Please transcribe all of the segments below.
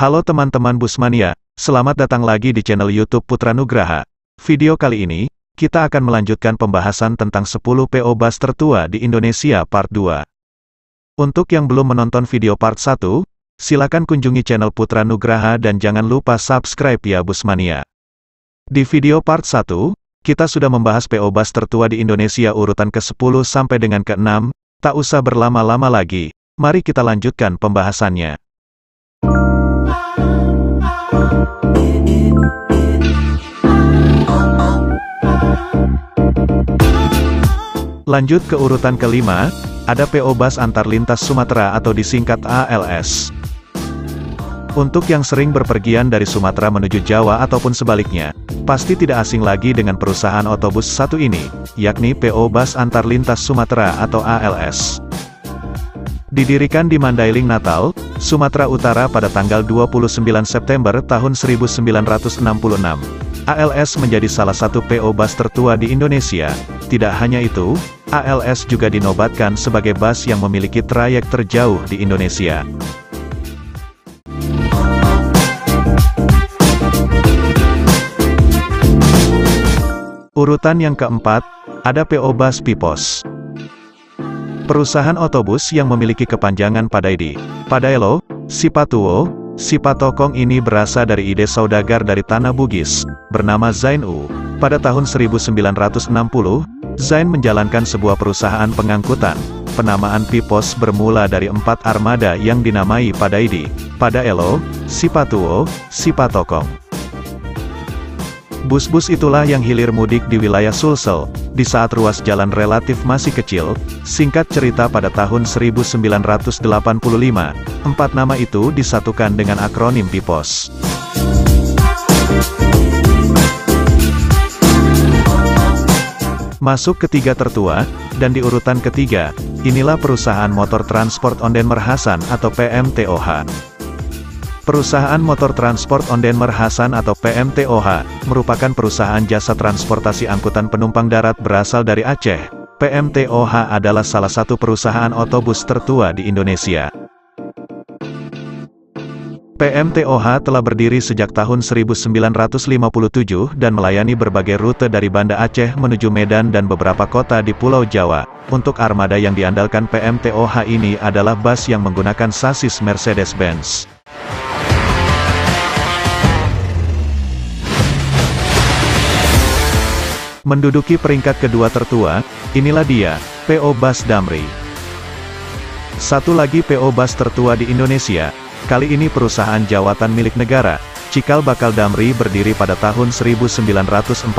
Halo teman-teman Busmania, selamat datang lagi di channel YouTube Putra Nugraha. Video kali ini, kita akan melanjutkan pembahasan tentang 10 PO Bus tertua di Indonesia Part 2. Untuk yang belum menonton video Part 1, silakan kunjungi channel Putra Nugraha dan jangan lupa subscribe ya Busmania. Di video Part 1, kita sudah membahas PO Bus tertua di Indonesia urutan ke-10 sampai dengan ke-6, tak usah berlama-lama lagi, mari kita lanjutkan pembahasannya. Lanjut ke urutan kelima, ada PO Bus Antar Lintas Sumatera atau disingkat ALS. Untuk yang sering berpergian dari Sumatera menuju Jawa ataupun sebaliknya, pasti tidak asing lagi dengan perusahaan otobus satu ini, yakni PO Bus Antar Lintas Sumatera atau ALS. Didirikan di Mandailing, Natal, Sumatera Utara pada tanggal 29 September tahun 1966. ALS menjadi salah satu PO Bus tertua di Indonesia. Tidak hanya itu, ALS juga dinobatkan sebagai bus yang memiliki trayek terjauh di Indonesia. Urutan yang keempat, ada PO Bus Pipos. Perusahaan otobus yang memiliki kepanjangan Padaidi, Padaelo, Sipatuo, Sipatokong ini berasal dari ide saudagar dari Tanah Bugis, bernama Zain U. Pada tahun 1960, Zain menjalankan sebuah perusahaan pengangkutan. Penamaan Pipos bermula dari 4 armada yang dinamai Padaidi, Padaelo, Sipatuo, Sipatokong. Bus-bus itulah yang hilir mudik di wilayah Sulsel, di saat ruas jalan relatif masih kecil. Singkat cerita pada tahun 1985, 4 nama itu disatukan dengan akronim Pipos. Masuk ketiga tertua, dan di urutan ketiga, inilah perusahaan motor transport Onden Merhasan atau PMTOH. Perusahaan Motor Transport Onden Merhasan atau PMTOH, merupakan perusahaan jasa transportasi angkutan penumpang darat berasal dari Aceh. PMTOH adalah salah satu perusahaan otobus tertua di Indonesia. PMTOH telah berdiri sejak tahun 1957 dan melayani berbagai rute dari Banda Aceh menuju Medan dan beberapa kota di Pulau Jawa. Untuk armada yang diandalkan PMTOH ini adalah bus yang menggunakan sasis Mercedes-Benz. Menduduki peringkat kedua tertua, inilah dia, PO Bus Damri. Satu lagi PO Bus tertua di Indonesia, kali ini perusahaan jawatan milik negara, Cikal Bakal Damri berdiri pada tahun 1943,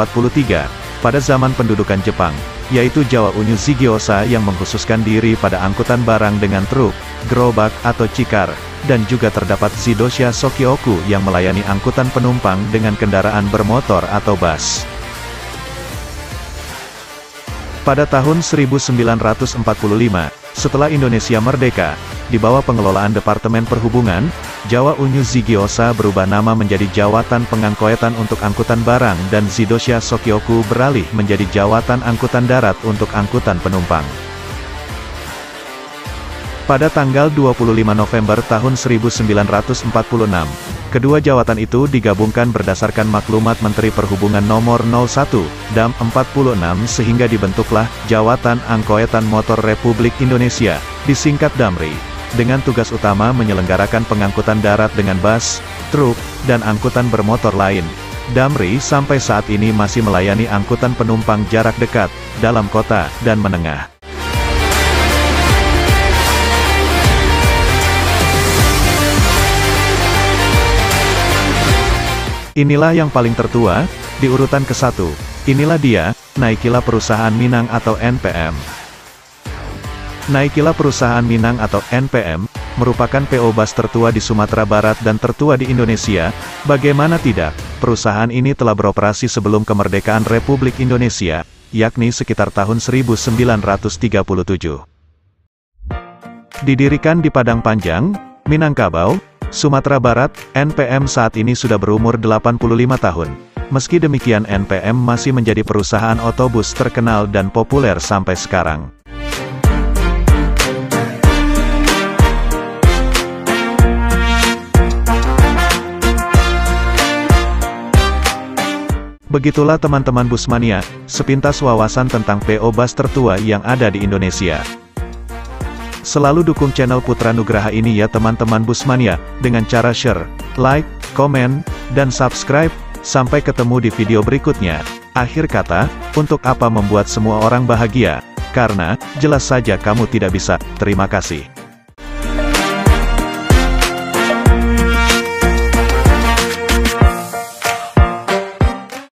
pada zaman pendudukan Jepang, yaitu Jawa Unyu Zigiosa yang mengkhususkan diri pada angkutan barang dengan truk, gerobak atau cikar, dan juga terdapat Zidosha Sokyoku yang melayani angkutan penumpang dengan kendaraan bermotor atau bus. Pada tahun 1945, setelah Indonesia merdeka, di bawah pengelolaan Departemen Perhubungan, Jawa Unyu Zigiosa berubah nama menjadi Jawatan Pengangkoetan untuk Angkutan Barang dan Zidosha Sokyoku beralih menjadi Jawatan Angkutan Darat untuk Angkutan Penumpang. Pada tanggal 25 November tahun 1946, kedua jawatan itu digabungkan berdasarkan maklumat Menteri Perhubungan nomor 01, DAM 46 sehingga dibentuklah Jawatan Angkoetan Motor Republik Indonesia, disingkat Damri, dengan tugas utama menyelenggarakan pengangkutan darat dengan bus, truk, dan angkutan bermotor lain. Damri sampai saat ini masih melayani angkutan penumpang jarak dekat, dalam kota, dan menengah. Inilah yang paling tertua, di urutan ke-1, inilah dia, Naikilah Perusahaan Minang atau NPM. Naikilah Perusahaan Minang atau NPM, merupakan PO Bus tertua di Sumatera Barat dan tertua di Indonesia. Bagaimana tidak, perusahaan ini telah beroperasi sebelum kemerdekaan Republik Indonesia, yakni sekitar tahun 1937. Didirikan di Padang Panjang, Minangkabau, Sumatera Barat, NPM saat ini sudah berumur 85 tahun. Meski demikian NPM masih menjadi perusahaan otobus terkenal dan populer sampai sekarang. Begitulah teman-teman Busmania, sepintas wawasan tentang PO Bus tertua yang ada di Indonesia. Selalu dukung channel Putra Nugraha ini ya teman-teman Busmania, dengan cara share, like, komen, dan subscribe. Sampai ketemu di video berikutnya. Akhir kata, untuk apa membuat semua orang bahagia? Karena, jelas saja kamu tidak bisa. Terima kasih.